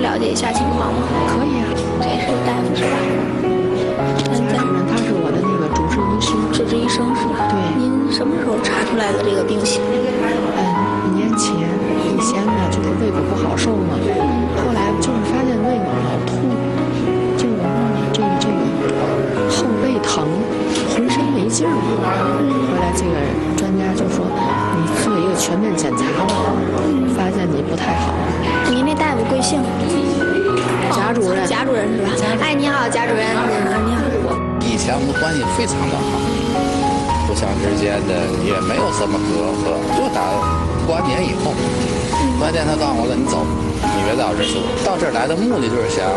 了解一下情况吗？可以啊。这是大夫是吧？家主任他是我的那个主治医师。主治医生是吧？对。您什么时候查出来的这个病情？1年前，以前呢就是胃口不好受嘛，后来就是发现胃嘛老吐，这个后背疼，浑身没劲儿。后来这个专家就说你做一个全面检查吧，发现你不太好。您那大夫贵姓？贾主任。贾主任是吧？哎，你好，贾主任。你好。以前我们关系非常的好，互相之间的也没有什么隔阂，就打过完年以后，过完年他告诉我了，你走，你别在我这住。到这儿来的目的就是想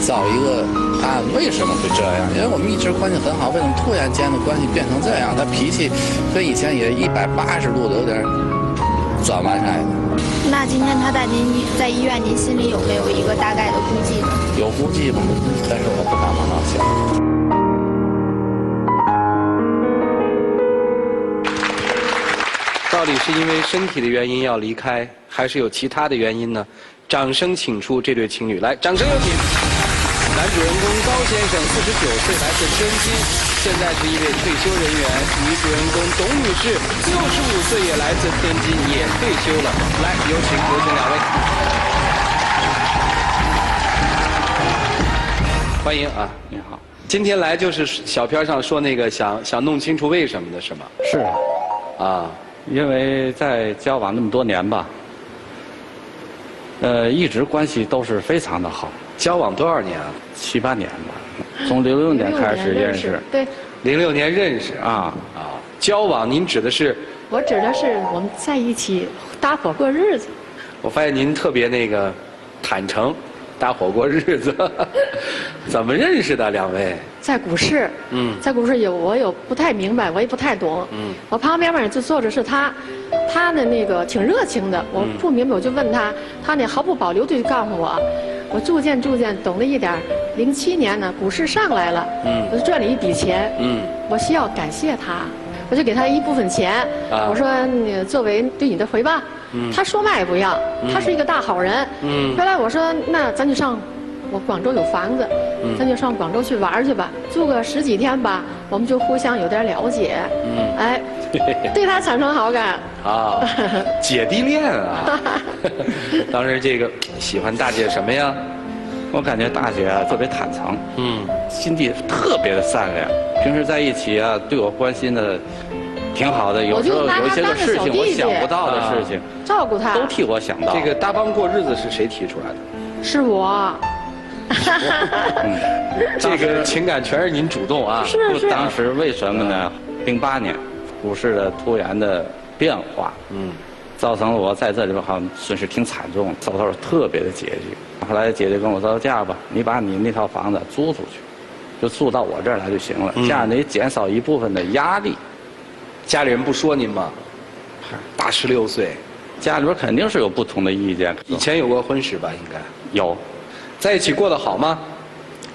找一个答案，为什么会这样？因为我们一直关系很好，为什么突然间的关系变成这样？他脾气跟以前也180度的有点转弯上来的。那今天他带您在医院，您心里有没有一个大概的估计呢？有估计吧，但是我不敢往那想。到底是因为身体的原因要离开，还是有其他的原因呢？掌声请出这对情侣来，掌声有请。男主人公高先生49岁，来自天津，现在是一位退休人员。女主人公董女士65岁，也来自天津，也退休了。来，有请两位，欢迎啊！你好，今天来就是小片上说那个想弄清楚为什么的是吗？是啊。因为在交往那么多年吧，一直关系都是非常的好。交往多少年啊？7、8年吧，从06年开始认识。对。06年认识啊。交往您指的是？我指的是我们在一起搭伙过日子。我发现您特别那个坦诚，搭伙过日子。怎么认识的两位？在股市，在股市我有不太明白，我也不太懂，我旁边嘛就坐着是他的那个挺热情的，我不明白我就问他，他那毫不保留地就告诉我逐渐懂了一点。07年呢，股市上来了，我就赚了一笔钱，我需要感谢他，我就给他一部分钱，我说你作为对你的回报，他说嘛也不要，他是一个大好人，后来我说那咱就上。我广州有房子，咱就上广州去玩去吧，住个10几天吧，我们就互相有点了解，哎，对他产生好感。啊，姐弟恋啊！当时这个喜欢大姐什么呀？我感觉大姐啊特别坦诚，心地特别的善良，平时在一起啊对我关心的挺好的，有时候有一些个事情我想不到的事情，照顾他都替我想到。这个搭帮过日子是谁提出来的？是我。这个情感全是您主动啊！是。当时为什么呢？08年，股市的突然的变化，造成了我在这里边好像损失挺惨重，手头特别的拮据。后来姐姐跟我说：“这样吧，你把你那套房子租出去，就住到我这儿来就行了，这样你减少一部分的压力。”家里人不说您吗？大16岁，家里边肯定是有不同的意见。以前有过婚史吧？应该有。在一起过得好吗？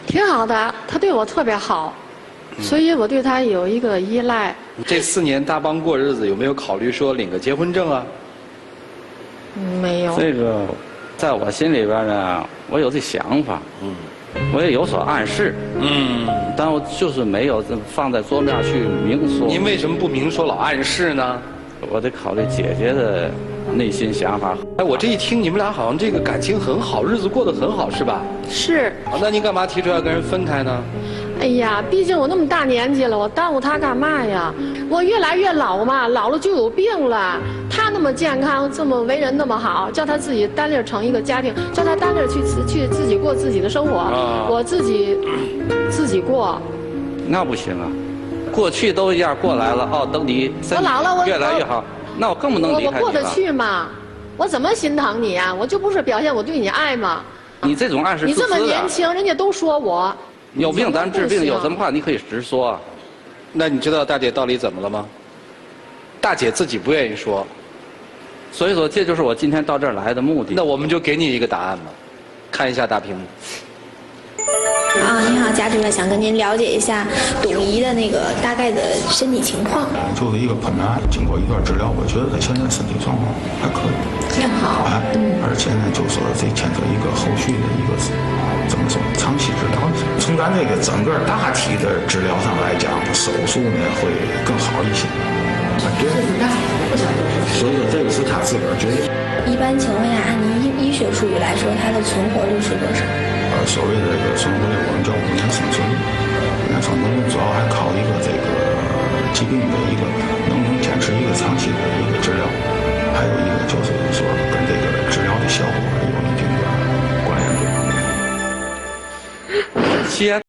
挺好的，他对我特别好，所以我对他有一个依赖。这4年搭帮过日子，有没有考虑说领个结婚证啊？没有。这个，在我心里边呢，我有这想法，我也有所暗示，但我就是没有放在桌面去明说。您为什么不明说，老暗示呢？我得考虑姐姐的内心想法。哎，我这一听，你们俩好像这个感情很好，日子过得很好，是吧？是。那您干嘛提出要跟人分开呢？哎呀，毕竟我那么大年纪了，我耽误他干嘛呀？我越来越老嘛，老了就有病了。他那么健康，这么为人那么好，叫他自己单立成一个家庭，叫他单立去自己过自己的生活，我自己过。那不行啊。过去都一样过来了，等你身体越来越好，那我更不能离开你了。我过得去吗？我怎么心疼你呀？我就不是表现我对你爱吗？你这种暗示，你这么年轻，人家都说我有病咱治病，有什么话你可以直说。那你知道大姐到底怎么了吗？大姐自己不愿意说，所以说这就是我今天到这儿来的目的。那我们就给你一个答案吧，看一下大屏幕。你好，贾主任，想跟您了解一下董姨的那个大概的身体情况。就是一个盆癌，经过一段治疗，我觉得她现在身体状况还可以。现好。而且呢，就说这牵扯一个后续的一个怎么说长期治疗。从咱这个整个大体的治疗上来讲，手术呢会更好一些。对，所以说这个是他自个儿决定。一般情况下，按您医学术语来说，它的存活率是多少？所谓的这个存活率，我们叫5年生存率。5年生存率主要还靠一个这个疾病的一个能不能坚持一个长期的一个治疗，还有一个就是说跟这个治疗的效果有一定的关联度。西安。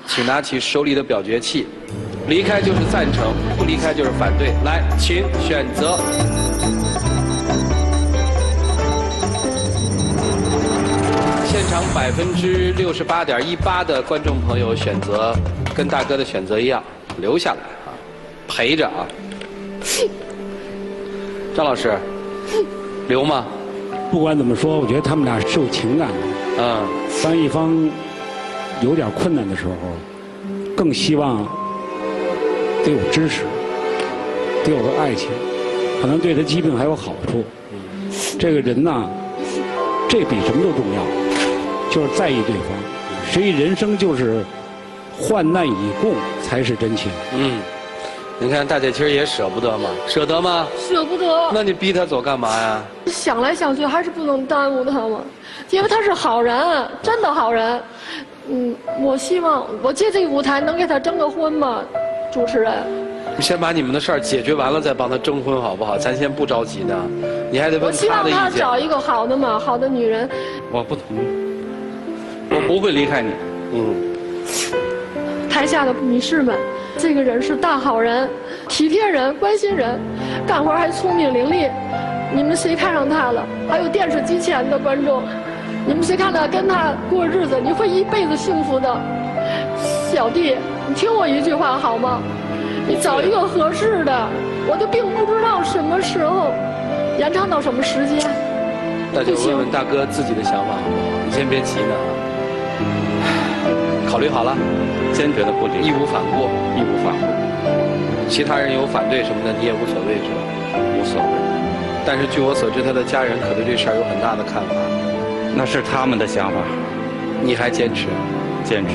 请拿起手里的表决器，离开就是赞成，不离开就是反对。来，请选择。现场68.18%的观众朋友选择跟大哥的选择一样，留下来啊，陪着啊。张老师，留吗？不管怎么说，我觉得他们俩是有情感的。当一方有点困难的时候，更希望得有支持，得有个爱情，可能对他疾病还有好处。这个人呐，这比什么都重要，就是在意对方。所以人生就是患难与共才是真情。你看大姐其实也舍不得嘛，舍得吗？舍不得。那你逼他走干嘛呀？想来想去还是不能耽误他嘛，因为他是好人，真的好人。我希望我借这个舞台能给他征个婚吧，主持人。先把你们的事儿解决完了再帮他征婚好不好？咱先不着急呢，你还得问他的意见。我希望他找一个好的嘛，好的女人。我不同意，我不会离开你。台下的女士们，这个人是大好人，体贴人，关心人，干活还聪明伶俐。你们谁看上他了？还有电视机前的观众，你们谁看到跟他过日子，你会一辈子幸福的。小弟，你听我一句话好吗？你找一个合适的，我的病不知道什么时候延长到什么时间。那就问问大哥自己的想法好不好？你先别急呢啊。考虑好了，坚决的不离，义无反顾，义无反顾。其他人有反对什么的，你也无所谓是吧？无所谓。但是据我所知，他的家人可对这事儿有很大的看法。那是他们的想法，你还坚持？坚持。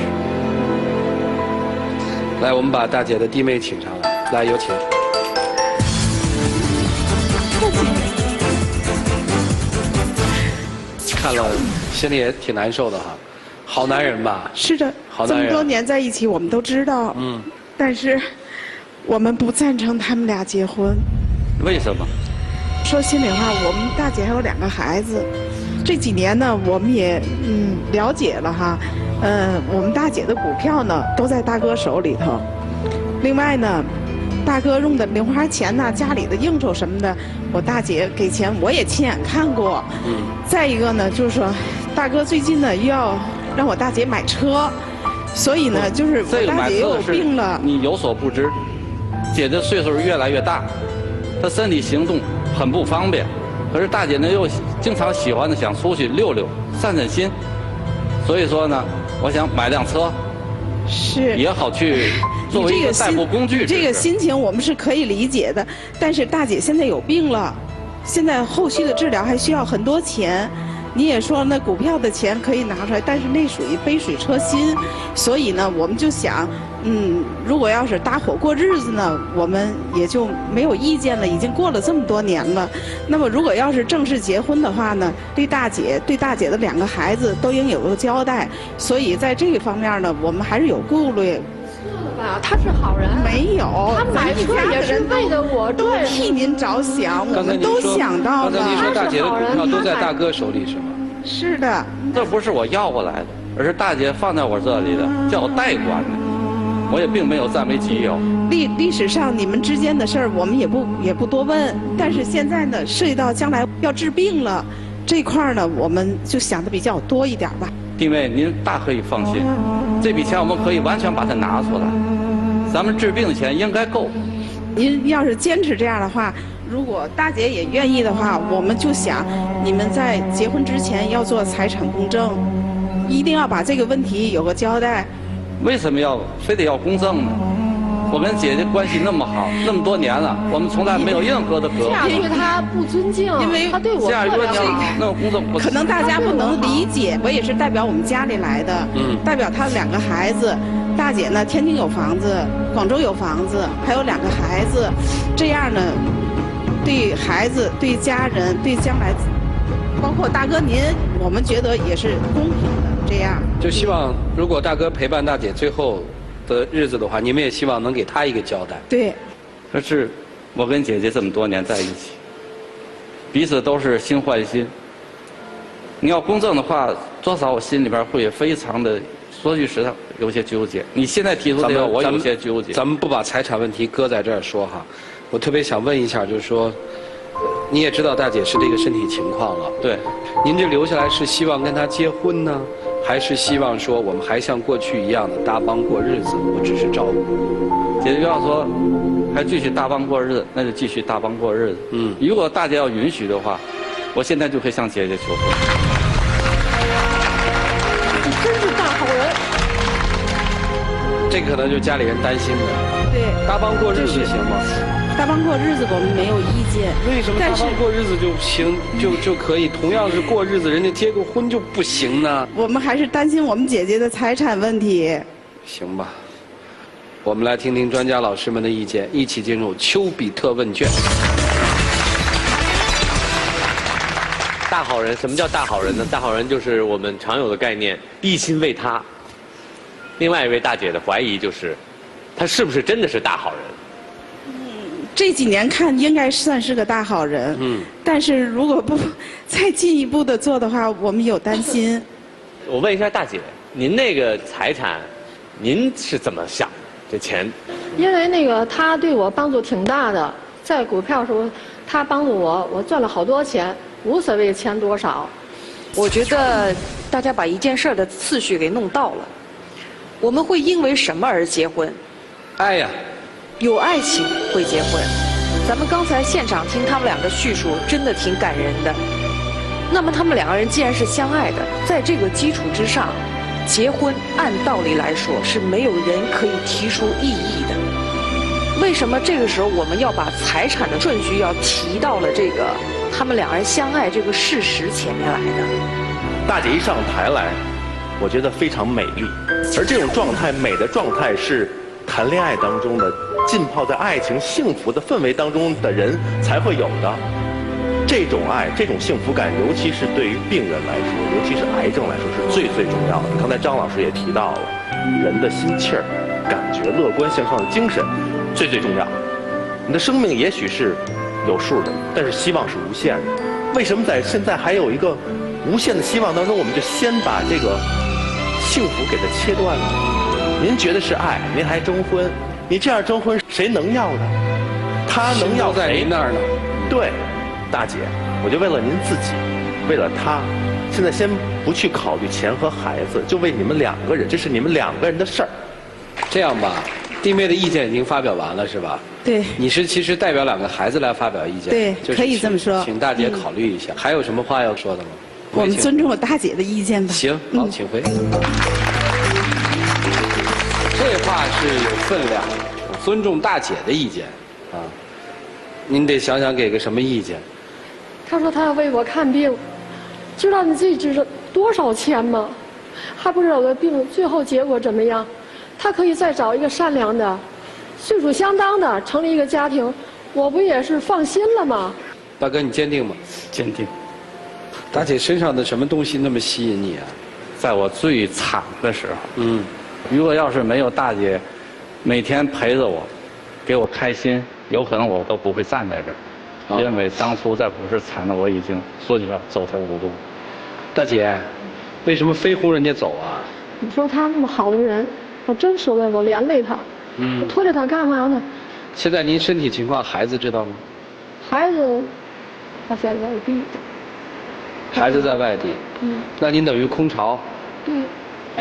来，我们把大姐的弟妹请上来，来，有请。看了，心里也挺难受的哈。好男人吧？是的，好男人。这么多年在一起，我们都知道。但是，我们不赞成他们俩结婚。为什么？说心里话，我们大姐还有2个孩子，这几年呢，我们也了解了哈，我们大姐的股票呢都在大哥手里头。另外呢，大哥用的零花钱呐，家里的应酬什么的，我大姐给钱我也亲眼看过。再一个呢，就是说，大哥最近呢又要让我大姐买车，所以呢，就是我大姐又有病了。你有所不知，姐的岁数越来越大，她身体行动很不方便。可是大姐呢又经常喜欢的想出去溜溜、散散心，所以说呢，我想买辆车，是也好去作为一个代步工具。这个心情我们是可以理解的，但是大姐现在有病了，现在后续的治疗还需要很多钱。你也说那股票的钱可以拿出来，但是那属于杯水车薪，所以呢，我们就想如果要是搭伙过日子呢，我们也就没有意见了。已经过了这么多年了，那么如果要是正式结婚的话呢，对大姐的2个孩子都应有个交代。所以在这个方面呢，我们还是有顾虑。吧，他是好人。没有，他买车也是为了我，都替您着想，我们都想到了。刚才您说大姐的股票都在大哥手里是吗？是的。这不是我要过来的，而是大姐放在我这里的，叫我代管的。我也并没有占为己有。历史上你们之间的事儿，我们也不多问。但是现在呢，涉及到将来要治病了，这块儿呢，我们就想的比较多一点吧。弟妹，您大可以放心，这笔钱我们可以完全把它拿出来，咱们治病的钱应该够。您要是坚持这样的话，如果大姐也愿意的话，我们就想你们在结婚之前要做财产公证，一定要把这个问题有个交代。为什么非得要公证呢？我跟姐姐关系那么好，那么多年了，我们从来没有任何的隔阂。这样对他不尊敬，因为他对我这样如果你要那种公证，可能大家不能理解。我也是代表我们家里来的，代表他的2个孩子。大姐呢，天津有房子，广州有房子，还有2个孩子，这样呢，对孩子、对家人、对将来，包括大哥您，我们觉得也是公平的。这样就希望，如果大哥陪伴大姐最后的日子的话，你们也希望能给他一个交代。对。可是，我跟姐姐这么多年在一起，彼此都是心换心。你要公证的话，多少我心里边会非常的，说句实在，有些纠结。你现在提出这个，我有些纠结。咱们不把财产问题搁在这儿说哈，我特别想问一下，就是说，你也知道大姐是这个身体情况了，对，您这留下来是希望跟她结婚呢，还是希望说我们还像过去一样的搭帮过日子，我只是照顾？姐姐要说还继续搭帮过日子，那就继续搭帮过日子。如果大姐要允许的话，我现在就可以向姐姐求婚。你真是大好人。这可能就家里人担心的。对。搭帮过日子行吗？搭帮过日子我们没有意见。为什么搭帮过日子就行就可以？同样是过日子，人家结个婚就不行呢？我们还是担心我们姐姐的财产问题。行吧，我们来听听专家老师们的意见，一起进入丘比特问卷。大好人，什么叫大好人呢？大好人就是我们常有的概念，一心为他。另外一位大姐的怀疑就是，他是不是真的是大好人？这几年看应该算是个大好人。但是如果不再进一步的做的话，我们有担心。我问一下大姐，您那个财产，您是怎么想的？这钱？因为那个他对我帮助挺大的，在股票时候他帮助我，我赚了好多钱，无所谓钱多少。我觉得大家把一件事的次序给弄倒了。我们会因为什么而结婚？爱呀。有爱情会结婚。咱们刚才现场听他们俩的叙述，真的挺感人的。那么他们2个人既然是相爱的，在这个基础之上，结婚按道理来说是没有人可以提出异议的。为什么这个时候我们要把财产的顺序要提到了这个他们2人相爱这个事实前面来呢？大姐一上台来，我觉得非常美丽，而这种状态，美的状态是谈恋爱当中的浸泡在爱情幸福的氛围当中的人才会有的。这种爱，这种幸福感，尤其是对于病人来说，尤其是癌症来说，是最重要的。刚才张老师也提到了，人的心气儿、感觉、乐观向上的精神，最重要。你的生命也许是有数的，但是希望是无限的。为什么在现在还有一个无限的希望当中，我们就先把这个幸福给它切断了？您觉得是爱，您还征婚，你这样征婚谁能要呢？他能要谁？在您那儿呢。对，大姐，我就为了您自己，为了他，现在先不去考虑钱和孩子，就为你们2个人，这是你们2个人的事儿。这样吧，弟妹的意见已经发表完了是吧？对。你是其实代表2个孩子来发表意见。对，就是、可以这么说。请大姐考虑一下，还有什么话要说的吗？我们尊重我大姐的意见吧。行，好，请回。这话是有分量，我尊重大姐的意见，啊，您得想想给个什么意见。他说他要为我看病，知道你自己值多少钱吗？还不知道我的病最后结果怎么样。他可以再找一个善良的、岁数相当的，成立一个家庭，我不也是放心了吗？大哥，你坚定吗？坚定。大姐身上的什么东西那么吸引你啊？在我最惨的时候，如果要是没有大姐每天陪着我，给我开心，有可能我都不会站在这儿。因为当初在股市惨的我已经说句话走投无路。大姐，为什么非轰人家走啊？你说他那么好的人，我真舍不得，我连累他。我拖着他干嘛呢？现在您身体情况，孩子知道吗？孩子，他在外地。孩子在外地。那您等于空巢。对。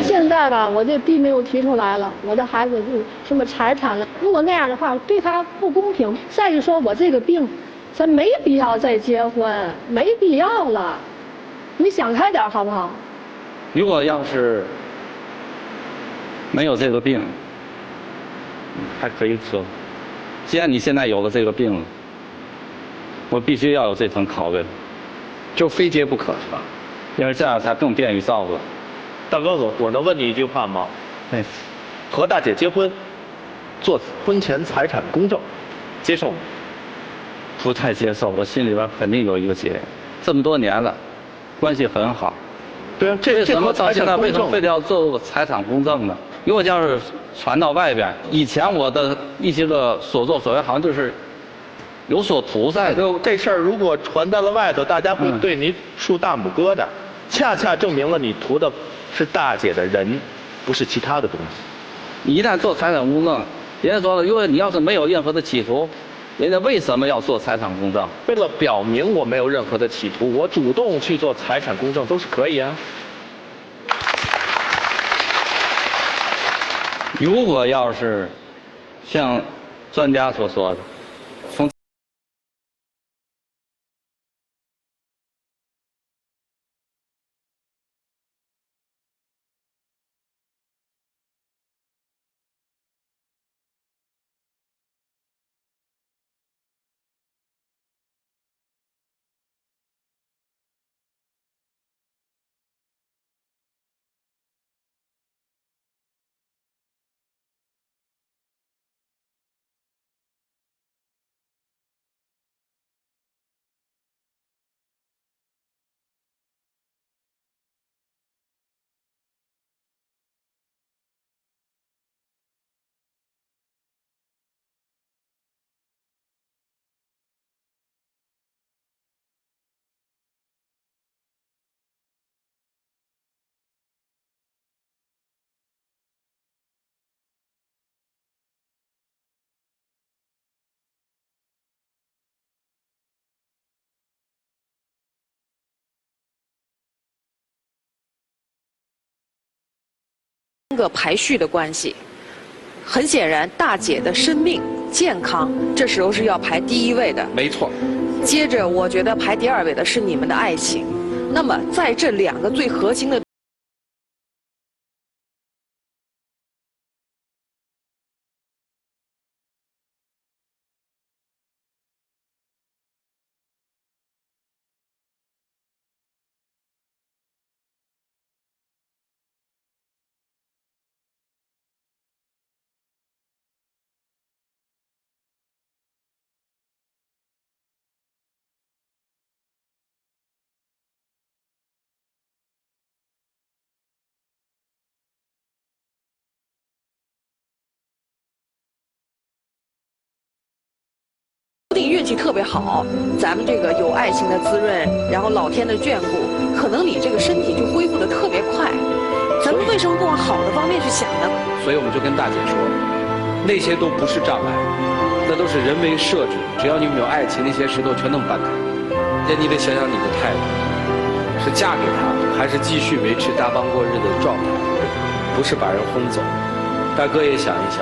现在吧，我这地没有提出来了，我的孩子就什么财产了。如果那样的话，对他不公平。再一说，我这个病，咱没必要再结婚，没必要了。你想开点好不好？如果要是没有这个病，还可以说，既然你现在有了这个病了，我必须要有这层考虑，就非结不可是吧？因为这样才更便于照顾。大哥，我能问你一句话吗？和大姐结婚，做婚前财产公证，接受吗？不太接受，我心里边肯定有一个结。这么多年了，关系很好。对啊，为什么到现在为什么非得要做财产公证呢？如果要是传到外边，以前我的一些个所作所为，好像就是有所图在的。这事儿如果传到了外头，大家会对你竖大拇哥的，恰恰证明了你图的是大姐的人，不是其他的东西。你一旦做财产公证，人家说了，如果你要是没有任何的企图，人家为什么要做财产公证？为了表明我没有任何的企图，我主动去做财产公证都是可以啊。如果要是像专家所说的，从个排序的关系，很显然，大姐的生命健康这时候是要排第一位的。没错。接着，我觉得排第二位的是你们的爱情。那么，在这两个最核心的。不定运气特别好，咱们这个有爱情的滋润，然后老天的眷顾，可能你这个身体就恢复得特别快。咱们为什么不往好的方面去想呢？所以我们就跟大姐说，那些都不是障碍，那都是人为设置。只要你们有爱情，那些石头全能搬开。那你得想想你的态度，是嫁给他，还是继续维持搭帮过日子的状态？不是把人轰走。大哥也想一想。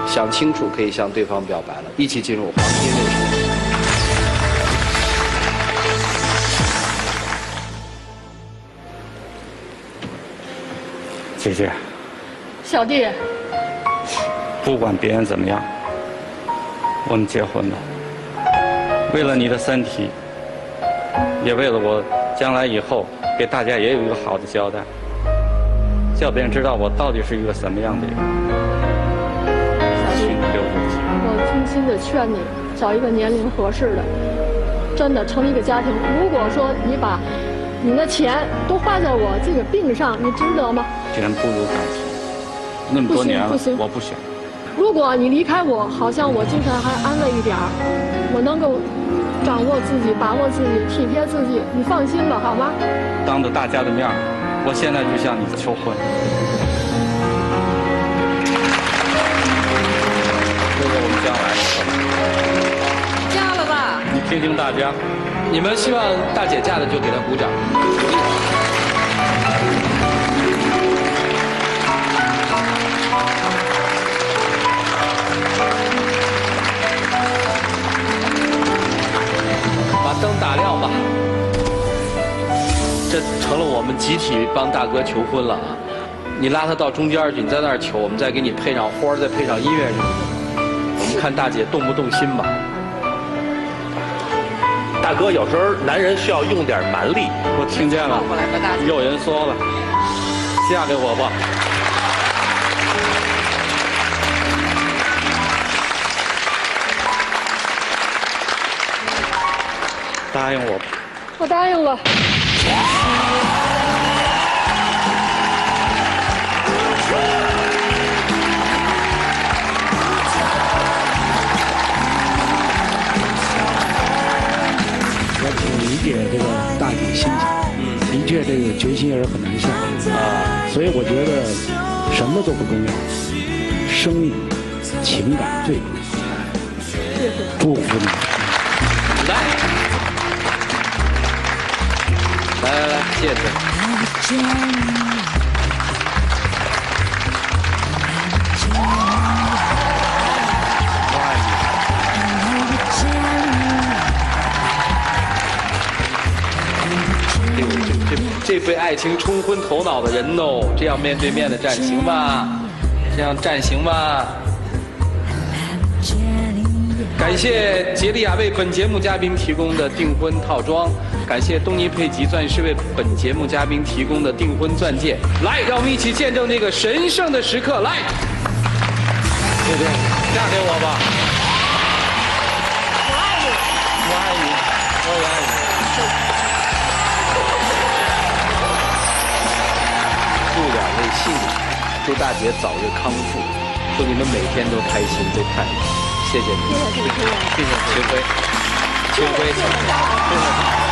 想清楚，可以向对方表白了，一起进入黄金60年。姐姐，小弟，不管别人怎么样，我们结婚了。为了你的身体，也为了我将来以后给大家也有一个好的交代，叫别人知道我到底是一个什么样的人。心的劝你找一个年龄合适的，真的成立一个家庭。如果说你把你的钱都花在我这个病上，你值得吗？钱不如感情，那么多年了，我不行。如果你离开我，好像我精神还安慰一点儿，我能够掌握自己、把握自己、体贴自己，你放心吧，好吗？当着大家的面，我现在就向你求婚。这是我们将来的事。嫁了吧？你听听大家，你们希望大姐嫁了就给她鼓掌。把灯打亮吧，这成了我们集体帮大哥求婚了啊！你拉他到中间去，你在那儿求，我们再给你配上花儿，再配上音乐什么的，我们看大姐动不动心吧。大哥，有时候男人需要用点蛮力。我听见了，有人说了，嫁给我吧。答应我吧。我答应了。我挺理解这个大姐心情，的确这个决心也是很难下所以我觉得什么都不重要，生命、情感最重要。祝福你。来，谢谢。这被爱情冲昏头脑的人哦，这样面对面的站行吗？这样站行吗？感谢杰利亚为本节目嘉宾提供的订婚套装，感谢东尼佩吉钻石为本节目嘉宾提供的订婚钻戒。来，让我们一起见证这个神圣的时刻。来，姐姐，嫁给我吧。我爱你，我爱你，我也爱你。祝两位幸福，祝大姐早日康复，祝你们每天都开心都快乐。谢谢你，谢谢秦晖，秦晖，谢谢。